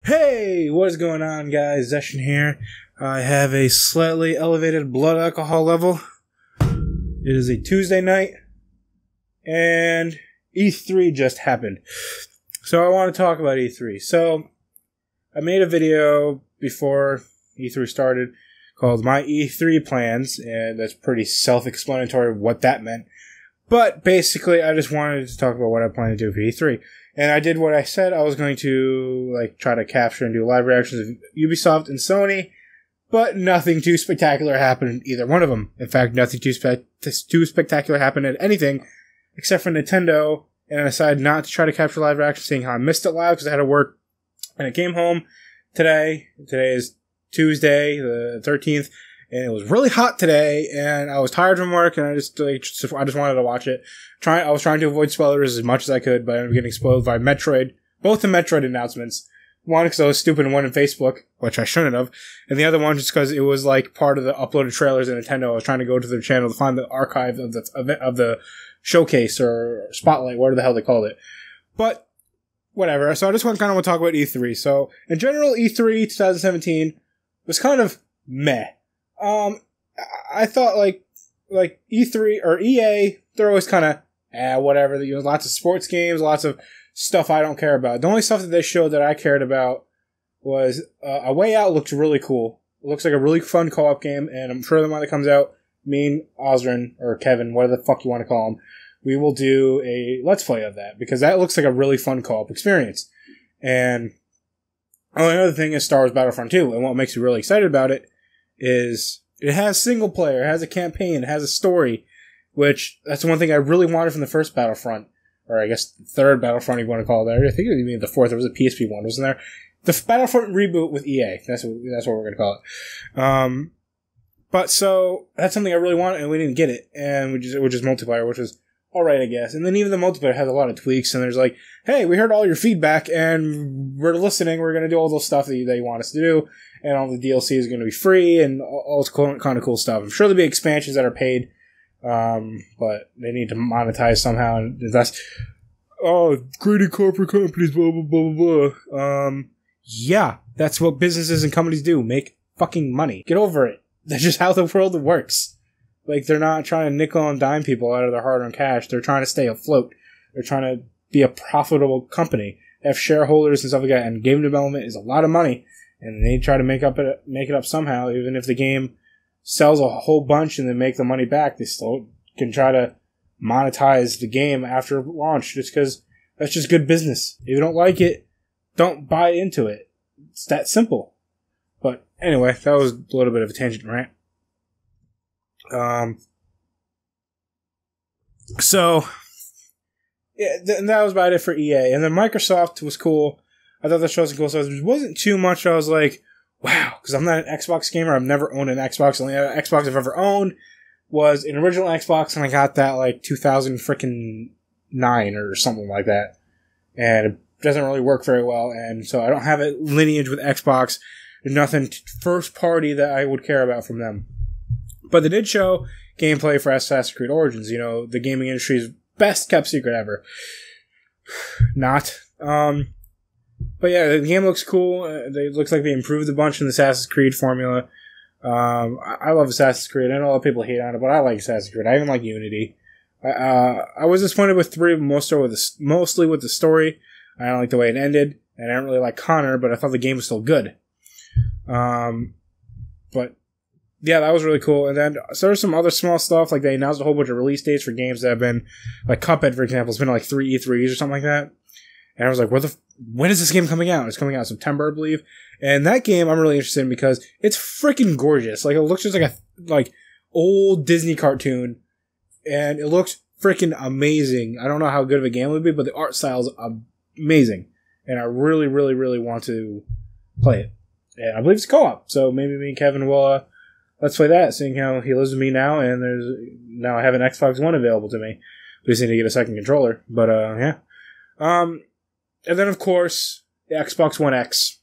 Hey, what's going on, guys? Zestran here. I have a slightly elevated blood alcohol level. It is a Tuesday night, and E3 just happened. So I want to talk about E3. So I made a video before E3 started called My E3 Plans, and that's pretty self-explanatory of what that meant. But basically, I just wanted to talk about what I plan to do for E3. And I did what I said I was going to, try to capture and do live reactions of Ubisoft and Sony, but nothing too spectacular happened in either one of them. In fact, nothing too spectacular happened in anything, except for Nintendo, and I decided not to try to capture live reactions, seeing how I missed it live, because I had to work, and I came home today. Today is Tuesday, the 13th, and it was really hot today, and I was tired from work, and I just wanted to watch it. I was trying to avoid spoilers as much as I could, but I ended up getting spoiled by Metroid. Both the Metroid announcements. One because I was stupid and one in Facebook, which I shouldn't have, and the other one just because it was part of the uploaded trailers of Nintendo. I was trying to go to their channel to find the archive of the showcase or spotlight, whatever the hell they called it. But whatever. So I just want to talk about E3. So in general, E3 2017 was kind of meh. I thought like E3 or EA, they're always kind of whatever. Lots of sports games, lots of stuff I don't care about. The only stuff that they showed that I cared about was A Way Out. Looks really cool. It looks like a really fun co-op game, and I'm sure the one that comes out, me and Ozrin, or Kevin, whatever the fuck you want to call him, we will do a Let's Play of that, because that looks like a really fun co-op experience. And another thing is Star Wars Battlefront 2, and what makes me really excited about it is it has single player, it has a campaign, it has a story, which that's one thing I really wanted from the first Battlefront, or I guess the third Battlefront you want to call it. I think it was even the fourth. There was a PSP one, wasn't there? The Battlefront reboot with EA. That's what we're going to call it. But so that's something I really wanted, and we didn't get it, and which is multiplayer, which was all right, I guess. And then even the multiplayer has a lot of tweaks, and there's hey, we heard all your feedback, and we're listening. We're going to do all those stuff that you want us to do, and all the DLC is going to be free, and all this kind of cool stuff. I'm sure there'll be expansions that are paid. But they need to monetize somehow, and that's greedy corporate companies, blah blah blah blah blah. Yeah, that's what businesses and companies do: make fucking money. Get over it. That's just how the world works. They're not trying to nickel and dime people out of their hard-earned cash. They're trying to stay afloat. They're trying to be a profitable company, have shareholders and stuff like that. And game development is a lot of money, and they try to make it up somehow, even if the game sells a whole bunch and then make the money back. They still can try to monetize the game after launch, just because that's just good business. If you don't like it, don't buy into it. It's that simple. But anyway, that was a little bit of a tangent rant. So yeah, that was about it for EA. And then Microsoft was cool. I thought the show was cool. So it wasn't too much. I was like, wow, because I'm not an Xbox gamer. I've never owned an Xbox. The only Xbox I've ever owned was an original Xbox, and I got that 2009 or something like that. And it doesn't really work very well, and so I don't have a lineage with Xbox. There's nothing first party that I would care about from them. But they did show gameplay for Assassin's Creed Origins, the gaming industry's best kept secret ever. Not. But yeah, the game looks cool. It looks like they improved a bunch in the Assassin's Creed formula. I love Assassin's Creed. I know a lot of people hate on it, but I like Assassin's Creed. I even like Unity. I was disappointed with 3, mostly with the story. I don't like the way it ended, and I don't really like Connor, but I thought the game was still good. But yeah, that was really cool. And then so there's some other small stuff, they announced a whole bunch of release dates for games that have been, Cuphead, for example, it's been 3 E3s or something like that. And I was like, when is this game coming out? It's coming out in September, I believe. And that game I'm really interested in because it's freaking gorgeous. It looks just like a old Disney cartoon, and it looks freaking amazing. I don't know how good of a game it would be, but the art style is amazing, and I really, really, really want to play it. And I believe it's co-op, so maybe me and Kevin will let's play that, seeing how he lives with me now, and now I have an Xbox One available to me. We just need to get a second controller, but yeah. And then, of course, the Xbox One X.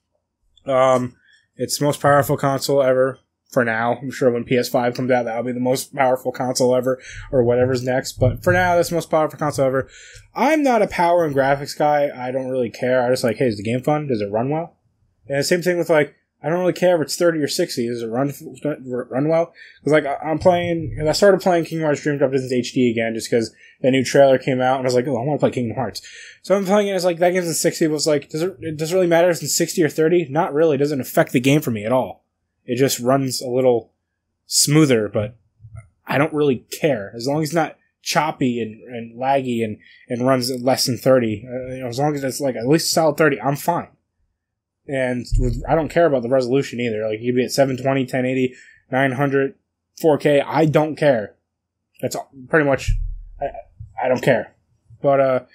It's the most powerful console ever for now. I'm sure when PS5 comes out, that'll be the most powerful console ever, or whatever's next. But for now, that's the most powerful console ever. I'm not a power and graphics guy. I don't really care. I just hey, is the game fun? Does it run well? And same thing with like, I don't really care if it's 30 or 60. Does it run well? Because like I started playing Kingdom Hearts Dream Drop Distance HD again just because the new trailer came out and I was like, oh, I want to play Kingdom Hearts. So I'm playing it. It's like that game's in 60. But it's like, does it really matter if it's in 60 or 30? Not really. It doesn't affect the game for me at all. It just runs a little smoother, but I don't really care as long as it's not choppy and laggy and runs at less than 30. As long as it's like at least a solid 30, I'm fine. And I don't care about the resolution either. Like, you could be at 720, 1080, 900, 4K. I don't care. That's pretty much, I don't care. But a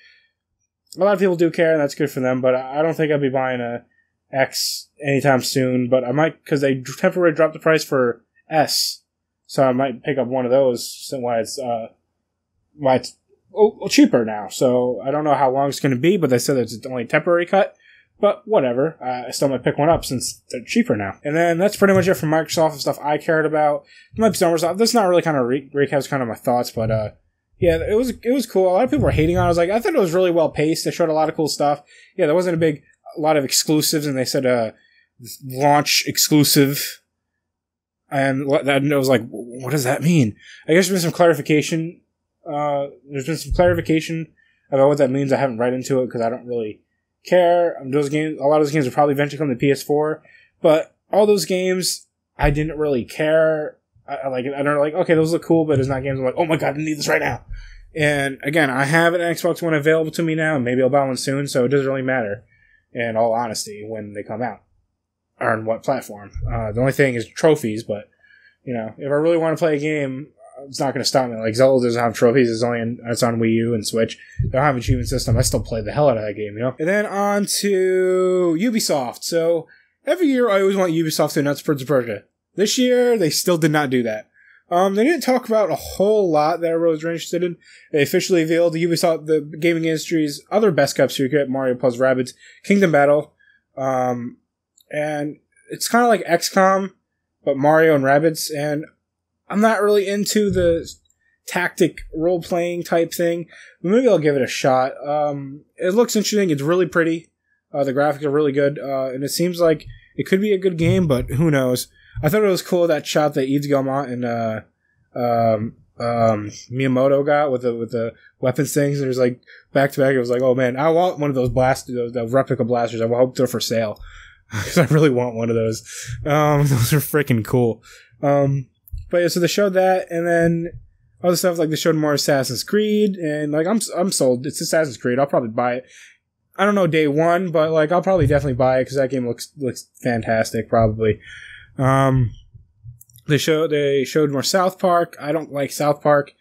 lot of people do care, and that's good for them. But I don't think I'll be buying a X anytime soon. But I might, because they temporarily dropped the price for S. So I might pick up one of those why it's cheaper now. So I don't know how long it's going to be, but they said it's only a temporary cut. But whatever, I still might pick one up since they're cheaper now. And then that's pretty much it for Microsoft and stuff I cared about. There might be some more stuff. This is not really kind of recaps kind of my thoughts, but yeah, it was cool. A lot of people were hating on it. I thought it was really well paced. They showed a lot of cool stuff. Yeah, there wasn't a lot of exclusives, and they said launch exclusive. And it was like, what does that mean? I guess there's been some clarification. There's been some clarification about what that means. I haven't read into it because I don't really care. A lot of those games will probably eventually come to PS4, but all those games I didn't really care. I don't know, like, okay, those look cool, but it's not games I'm like, oh my god, I need this right now. And again, I have an Xbox One available to me now, and maybe I'll buy one soon, so it doesn't really matter, in all honesty, when they come out or on what platform. The only thing is trophies, but if I really want to play a game, it's not going to stop me. Like, Zelda doesn't have trophies. It's on Wii U and Switch. They don't have an achievement system. I still play the hell out of that game, And then on to Ubisoft. So, every year I always want Ubisoft to announce Prince of Persia. This year, they still did not do that. They didn't talk about a whole lot that I was interested in. They officially revealed the gaming industry's other best kept secret, Mario plus Rabbids Kingdom Battle. And it's kind of like XCOM, but Mario and Rabbids, and I'm not really into the tactic role-playing type thing, but maybe I'll give it a shot. It looks interesting. It's really pretty. The graphics are really good, and it seems like it could be a good game, but who knows. I thought it was cool, that shot that Yves Guillemot and Miyamoto got with the weapons things. There's like back-to-back. It was like, oh man, I want one of those the replica blasters. I hope they're for sale, because I really want one of those. Those are freaking cool. But yeah, so they showed that, and then other stuff, like they showed more Assassin's Creed, and like I'm sold. It's Assassin's Creed. I'll probably buy it. I don't know day one, but like I'll probably definitely buy it because that game looks fantastic. Probably. They showed more South Park. I don't like South Park.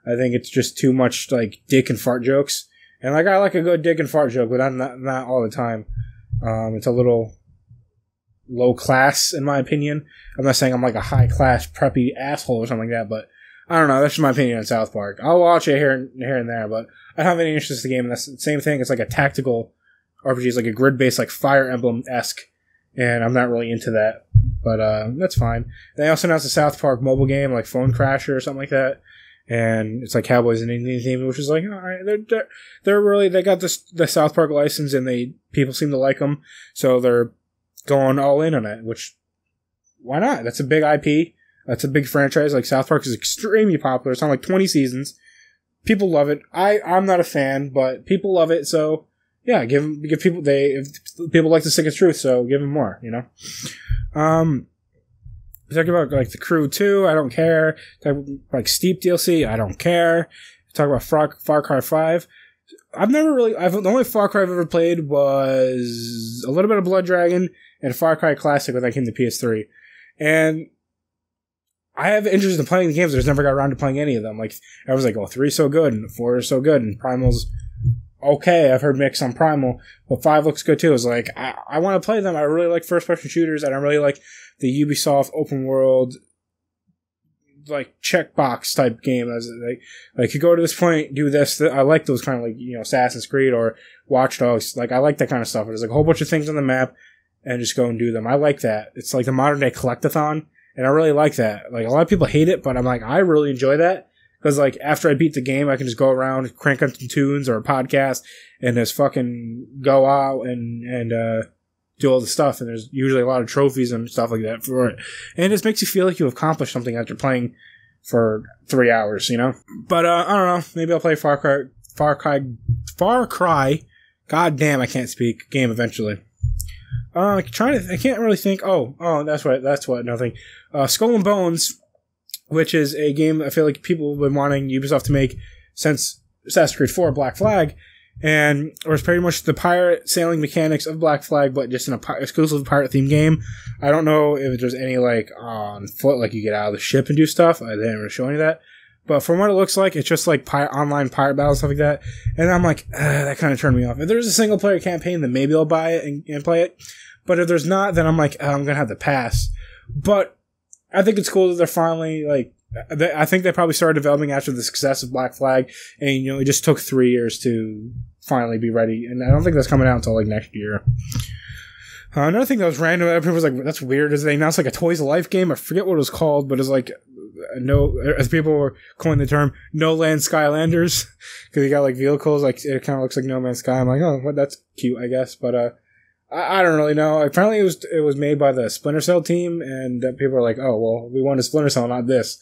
I think it's just too much like dick and fart jokes, and like I like a good dick and fart joke, but not all the time. It's a little low class, in my opinion. I'm not saying I'm like a high class preppy asshole or something like that, but I don't know. That's just my opinion on South Park. I'll watch it here and there, but I don't have any interest in the game. And that's the same thing. It's like a tactical RPG. It's like a grid based, like Fire Emblem esque, and I'm not really into that. But that's fine. They also announced a South Park mobile game, like Phone Crasher or something like that, and it's like Cowboys and Indians theme, which is like, all right, they got the South Park license, and people seem to like them, so they're going all in on it, which, why not? That's a big IP. That's a big franchise. Like, South Park is extremely popular. It's on like 20 seasons. People love it. I'm not a fan, but people love it, so yeah, give people, if people like to stick with truth, so give them more, Talk about like the Crew 2, I don't care. Talk about like Steep DLC, I don't care. Talk about Far Cry 5. The only Far Cry I've ever played was a little bit of Blood Dragon and Far Cry Classic when that came to PS3. And I have interest in playing the games, I just never got around to playing any of them. Like, I was like, 3 is so good, and 4 is so good, and Primal's okay. I've heard mix on Primal, but 5 looks good too. It's like, I want to play them. I really like first-person shooters, and I really like the Ubisoft open world, like, checkbox type game. As like you go to this point, do this. I like those kind of like, Assassin's Creed or Watch Dogs. Like, I like that kind of stuff. There's like a whole bunch of things on the map, and just go and do them. I like that. It's like the modern day collectathon, and I really like that. Like, a lot of people hate it, but I'm like, I really enjoy that. Because, like, after I beat the game, I can just go around, crank on some tunes or a podcast, and just fucking go out and do all the stuff, and there's usually a lot of trophies and stuff like that for it. And it just makes you feel like you accomplished something after playing for 3 hours, you know? But, I don't know. Maybe I'll play Far Cry. God damn, I can't speak. Game eventually. I can't really think. Oh, that's what, nothing. Skull and Bones, which is a game I feel like people have been wanting Ubisoft to make since Assassin's Creed 4, Black Flag. And it was pretty much the pirate sailing mechanics of Black Flag, but just in a exclusive pirate themed game. I don't know if there's any like on foot, like you get out of the ship and do stuff. I didn't really show any of that. But from what it looks like, it's just like online pirate battles, stuff like that. And I'm like, that kind of turned me off. If there's a single player campaign, then maybe I'll buy it and play it. But if there's not, then I'm like, I'm going to have to pass. But I think it's cool that they're finally like, I think they probably started developing after the success of Black Flag, and it just took 3 years to finally be ready. And I don't think that's coming out until like next year. Another thing that was random, everyone was like, "That's weird." Is they announced like a Toys of Life game? I forget what it was called, but it's like as people were coining the term, No Land Skylanders, because you got like vehicles, like it kind of looks like No Man's Sky. I'm like, oh, well, that's cute, I guess, but I don't really know. Apparently, it was made by the Splinter Cell team, and people are like, "Oh, well, we wanted Splinter Cell, not this."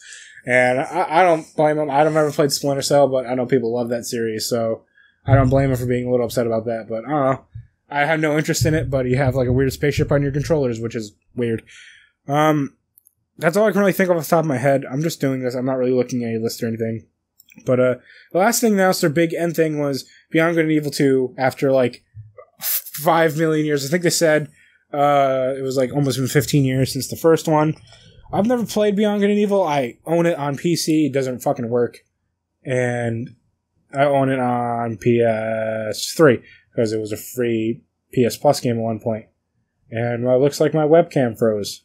And I don't blame them. I don't ever played Splinter Cell, but I know people love that series, so I don't blame them for being a little upset about that. But I don't know. I have no interest in it, but you have like a weird spaceship on your controllers, which is weird. That's all I can really think of off the top of my head. I'm just doing this. I'm not really looking at any list or anything. But the last thing announced, their big end thing, was Beyond Good and Evil 2 after like 5 million years. I think they said it was like almost been 15 years since the first one. I've never played Beyond Good and Evil. I own it on PC. It doesn't fucking work. And I own it on PS3 because it was a free PS Plus game at one point. And it looks like my webcam froze.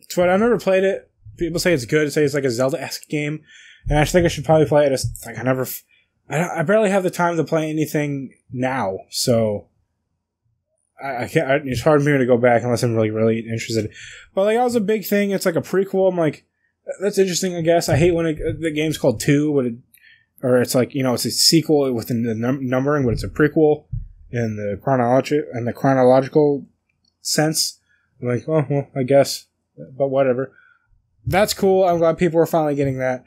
So I never played it. People say it's good. Say it's like a Zelda-esque game. And I think I should probably play it. It's like I barely have the time to play anything now. So I can't. It's hard for me to go back unless I'm really, really interested. But like, that was a big thing. It's like a prequel. I'm like, that's interesting, I guess. I hate when the game's called 2, or it's like, it's a sequel within the numbering, but it's a prequel in the chronological sense. I'm like, oh, well, I guess, but whatever. That's cool. I'm glad people are finally getting that.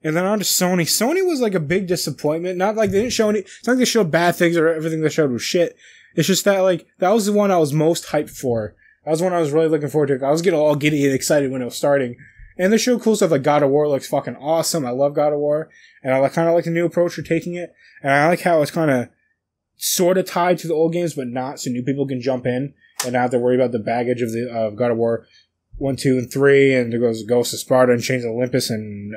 And then on to Sony. Sony was like a big disappointment. Not like they didn't show it's not like they showed bad things or everything they showed was shit. It's just that like, that was the one I was most hyped for. That was one I was really looking forward to. I was getting all giddy and excited when it was starting. And they showed cool stuff like God of War looks fucking awesome. I love God of War. And I kind of like the new approach for taking it. And I like how it's kind of sort of tied to the old games, but not, so new people can jump in and not have to worry about the baggage of God of War 1, 2, and 3, and there goes Ghost of Sparta and Chains of Olympus and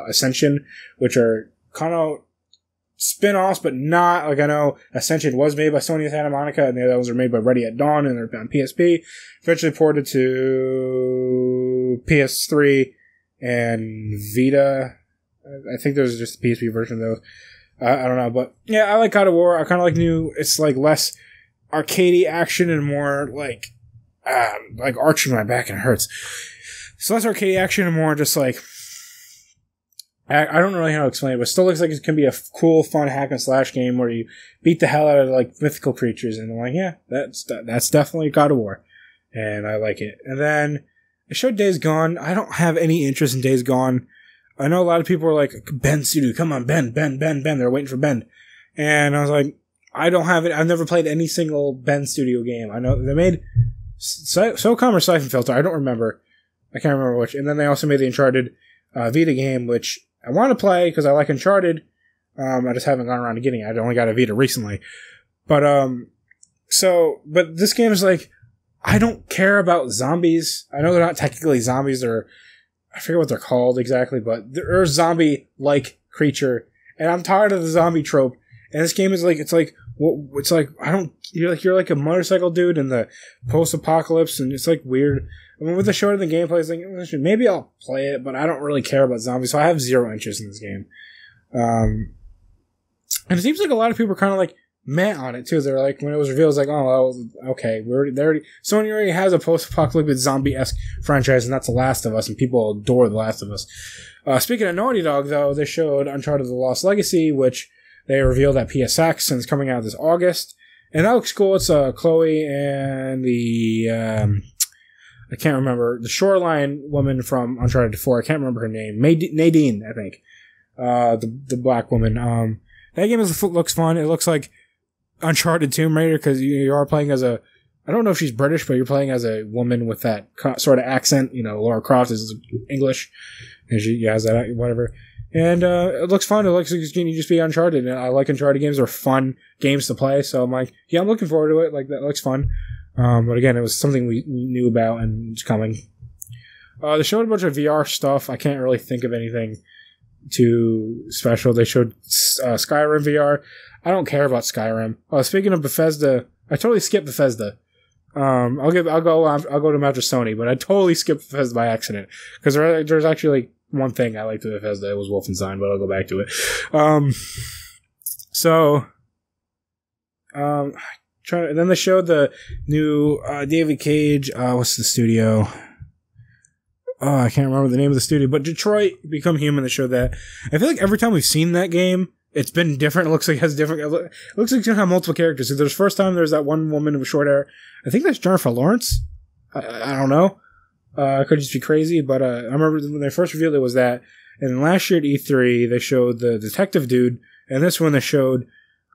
Ascension, which are kind of spin-offs, but not. Like, I know Ascension was made by Sony Santa Monica, and the others were made by Ready at Dawn, and they're on PSP. Eventually ported to PS3 and Vita. I think there's just a PSP version of those. I don't know, but yeah, I like God of War. I kind of like it's like less arcadey action and more like arching my back and it hurts. So less arcade action and more just like, I don't really know how to explain it, but it still looks like it can be a cool, fun hack and slash game where you beat the hell out of like mythical creatures, and I'm like, yeah, that's definitely God of War, and I like it. And then it showed Days Gone. I don't have any interest in Days Gone. I know a lot of people are like, Ben Studio, come on, Ben. They're waiting for Ben, and I was like, I don't have it. I've never played any single Ben Studio game. I know they made SOCOM or Siphon Filter. I don't remember. I can't remember which. And then they also made the Uncharted Vita game, which I want to play because I like Uncharted. I just haven't gone around to getting it. I only got a Vita recently. But this game is like, I don't care about zombies. I know they're not technically zombies. I forget what they're called exactly, but they're a zombie-like creature. And I'm tired of the zombie trope. And this game is like, you're like a motorcycle dude in the post-apocalypse, and it's like weird. I mean, with the short of the gameplay, it's like, maybe I'll play it, but I don't really care about zombies, so I have zero interest in this game. And it seems like a lot of people are kind of like meh on it too. They're like, when it was revealed, it's like, oh, well, okay, Sony already has a post-apocalyptic zombie-esque franchise, and that's The Last of Us, and people adore The Last of Us. Speaking of Naughty Dog, though, they showed Uncharted: The Lost Legacy, which they revealed at PSX, and it's coming out this August. And that looks cool. It's Chloe and the I can't remember the Shoreline woman from Uncharted 4. I can't remember her name. Nadine, I think. The black woman. That game looks fun. It looks like Uncharted Tomb Raider because you are playing as a. I don't know if she's British, but you're playing as a woman with that sort of accent. You know, Lara Croft is English, and she has that whatever. And it looks fun. It looks like you can just be Uncharted. And I like Uncharted games. They're fun games to play. So I'm like, yeah, I'm looking forward to it. Like, that looks fun. But again, it was something we knew about and it's coming. They showed a bunch of VR stuff. I can't really think of anything too special. They showed Skyrim VR. I don't care about Skyrim. Speaking of Bethesda, I totally skipped Bethesda. I'll go to Mount Sony, but I totally skipped Bethesda by accident because there's actually like one thing I liked with Bethesda. It was Wolfenstein, but I'll go back to it. Then they showed the new David Cage. What's the studio? I can't remember the name of the studio, but Detroit Become Human. They showed that. I feel like every time we've seen that game, it's been different. It looks like it has different. It looks like it's gonna have multiple characters. So there's first time there's that one woman with short hair. I think that's Jennifer Lawrence. I don't know. I could just be crazy, but I remember when they first revealed it was that. And then last year at E3, they showed the detective dude, and this one they showed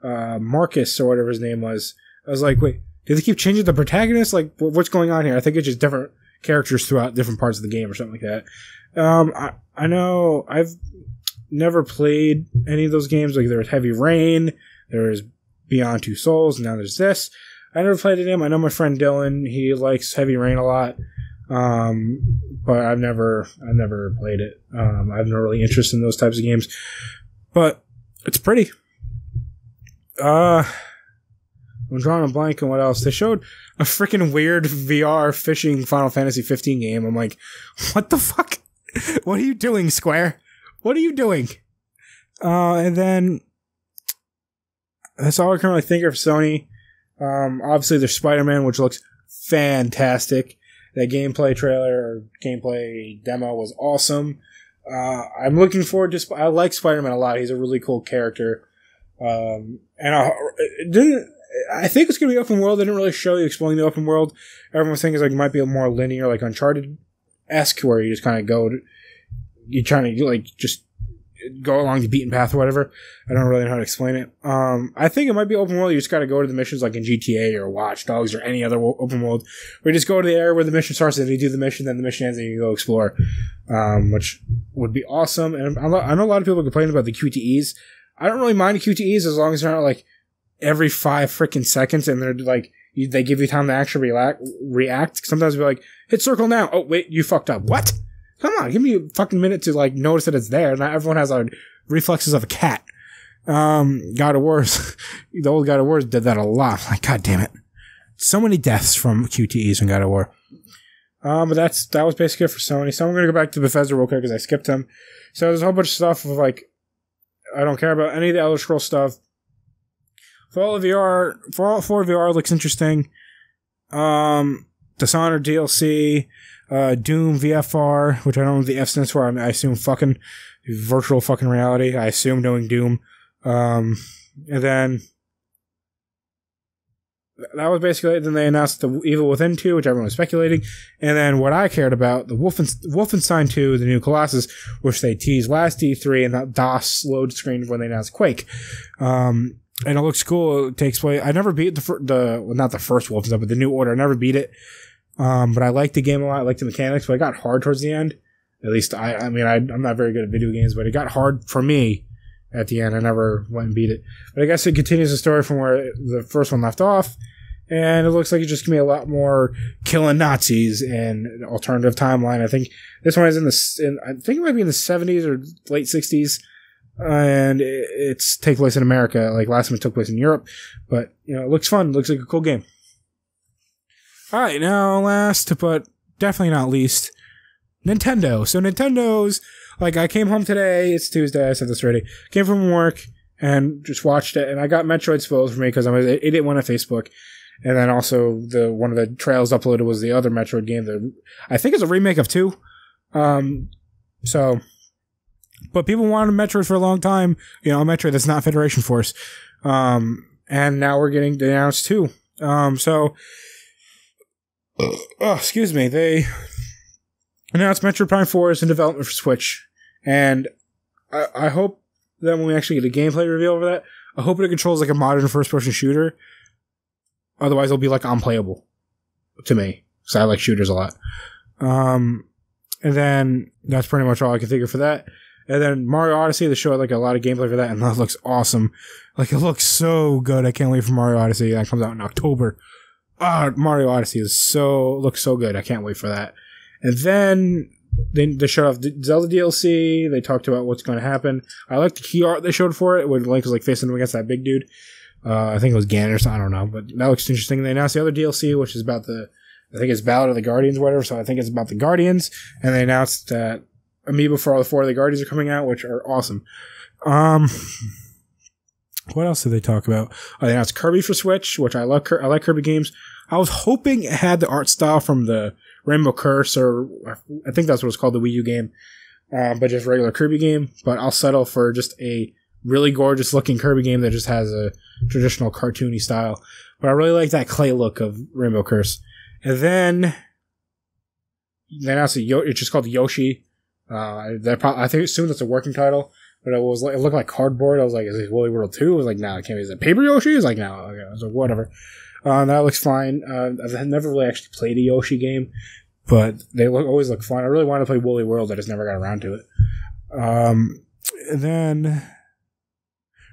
Marcus or whatever his name was. I was like, wait, did they keep changing the protagonist? Like, what's going on here? I think it's just different characters throughout different parts of the game or something like that. I know I've never played any of those games. Like, there's Heavy Rain, there's Beyond Two Souls, and now there's this. I never played it. I know my friend Dylan, he likes Heavy Rain a lot. But I've never played it. I have no really interest in those types of games, but it's pretty. I'm drawing a blank on what else. They showed a freaking weird VR fishing Final Fantasy 15 game. I'm like, what the fuck? What are you doing, Square? What are you doing? And then that's all I can really think of Sony. Obviously there's Spider-Man, which looks fantastic. That gameplay trailer or gameplay demo was awesome. I'm looking forward to. I like Spider-Man a lot. He's a really cool character. And I think it's gonna be open world. They didn't really show you exploring the open world. Everyone's thinking it might be a more linear, like Uncharted-esque, where you just kind of go. You're trying to like just go along the beaten path or whatever. I don't really know how to explain it. I think it might be open world. You just got to go to the missions like in GTA or Watch Dogs or any other open world where you just go to the area where the mission starts and you do the mission, then the mission ends and you go explore, which would be awesome. And I know a lot of people complain about the QTEs. I don't really mind the QTEs as long as they're not like every 5 freaking seconds and they're like, they give you time to actually react. Sometimes they'll be like, hit circle now. Oh, wait, you fucked up. What? Come on, give me a fucking minute to like notice that it's there. Not everyone has reflexes of a cat. God of War, the old God of War did that a lot. Like, god damn it. So many deaths from QTEs in God of War. But that was basically it for Sony. So I'm going to go back to Bethesda real quick because I skipped them. So there's a whole bunch of stuff of like, I don't care about any of the Elder Scrolls stuff. Fallout VR, Fallout 4 VR looks interesting. Dishonored DLC. Doom VFR, which I don't know what the F stands for. I assume fucking virtual fucking reality. I assume knowing Doom. And then that was basically it. Then they announced the Evil Within 2, which everyone was speculating. And then what I cared about, the Wolfenstein 2, the new Colossus, which they teased last E3 and that DOS load screen when they announced Quake. And it looks cool. It takes place. I never beat not the first Wolfenstein, but the New Order. I never beat it. But I liked the game a lot. I liked the mechanics, but it got hard towards the end. At least I'm not very good at video games, but it got hard for me at the end. I never went and beat it. But I guess it continues the story from where the first one left off. And it looks like it's just going to be a lot more killing Nazis and alternative timeline. I think this one is I think it might be in the 70s or late 60s. And it's take place in America. Like last one took place in Europe. But, it looks fun. It looks like a cool game. Alright, now last, but definitely not least, Nintendo. So Nintendo's, like, I came home today, it's Tuesday, I said this already, came from work and just watched it, and I got Metroid spoiled for me because I'm an idiot one on Facebook, and then also one of the trails uploaded was the other Metroid game, I think it's a remake of 2, but people wanted Metroid for a long time, a Metroid that's not Federation Force, And now we're getting announced too. Excuse me. They announced Metroid Prime 4 is in development for Switch. And I hope that when we actually get a gameplay reveal over that, I hope it controls like a modern first-person shooter. Otherwise, it'll be like unplayable to me. Because I like shooters a lot. And then that's pretty much all I can think of for that. And then Mario Odyssey, they showed like a lot of gameplay for that, and that looks awesome. Like, it looks so good. I can't wait for Mario Odyssey. That comes out in October. Mario Odyssey looks so good. I can't wait for that. And then they showed off the Zelda DLC. They talked about what's going to happen. I like the key art they showed for it, when Link was like facing him against that big dude. I think it was Ganon or something. I don't know, but that looks interesting. They announced the other DLC, which is about I think it's Ballad of the Guardians or whatever, so I think it's about the Guardians. And they announced that Amiibo for all 4 of the Guardians are coming out, which are awesome. What else did they talk about? They announced Kirby for Switch, which I like Kirby games. I was hoping it had the art style from the Rainbow Curse, or I think that's what it's called, the Wii U game, but just regular Kirby game. But I'll settle for just a really gorgeous looking Kirby game that just has a traditional cartoony style. But I really like that clay look of Rainbow Curse. And then they announced it's just called Yoshi. I think assumed that's a working title, but it looked like cardboard. I was like, is it Woolly World 2? I was like, no, it can't be. Is it Paper Yoshi? I was like, no. Okay. I was like, whatever. That looks fine. I've never really actually played a Yoshi game, but they always look fun. I really wanted to play Woolly World. I just never got around to it. And then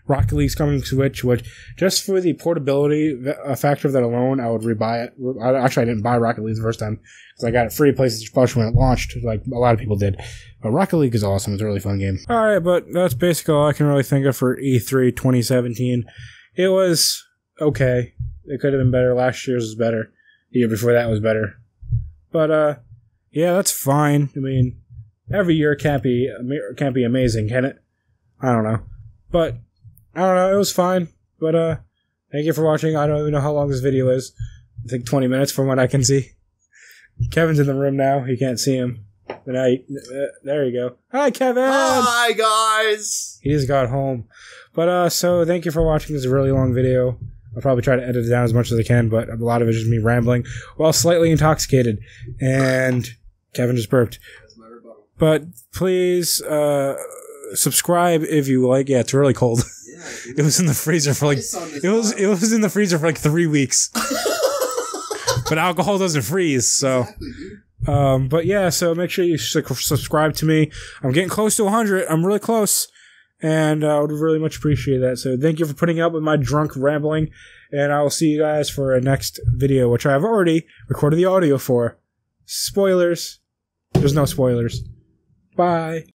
Rocket League's coming to Switch, which just for the portability factor of that alone, I would rebuy it. I didn't buy Rocket League the first time because I got it free PlayStation Plus when it launched, like a lot of people did. But Rocket League is awesome. It's a really fun game. All right, but that's basically all I can really think of for E3 2017. It was okay. It could have been better. Last year's was better. The year before that was better. But yeah, that's fine. I mean, every year can't be amazing, can it? I don't know, but. I don't know, it was fine, but thank you for watching. I don't even know how long this video is. I think 20 minutes from what I can see. Kevin's in the room now. You can't see him. But now there you go. Hi, Kevin! Hi, guys! He just got home. But, so thank you for watching. This is a really long video. I'll probably try to edit it down as much as I can, but a lot of it is just me rambling while slightly intoxicated. And Kevin just burped. That's my rebuttal. But please, subscribe if you like. Yeah, it's really cold. It was in the freezer for like it was in the freezer for like 3 weeks. But alcohol doesn't freeze, so Exactly, but yeah, so make sure you subscribe to me. I'm getting close to 100. I'm really close, and I would really much appreciate that. So thank you for putting up with my drunk rambling, and I will see you guys for a next video, which I've already recorded the audio for. Spoilers. There's no spoilers. Bye.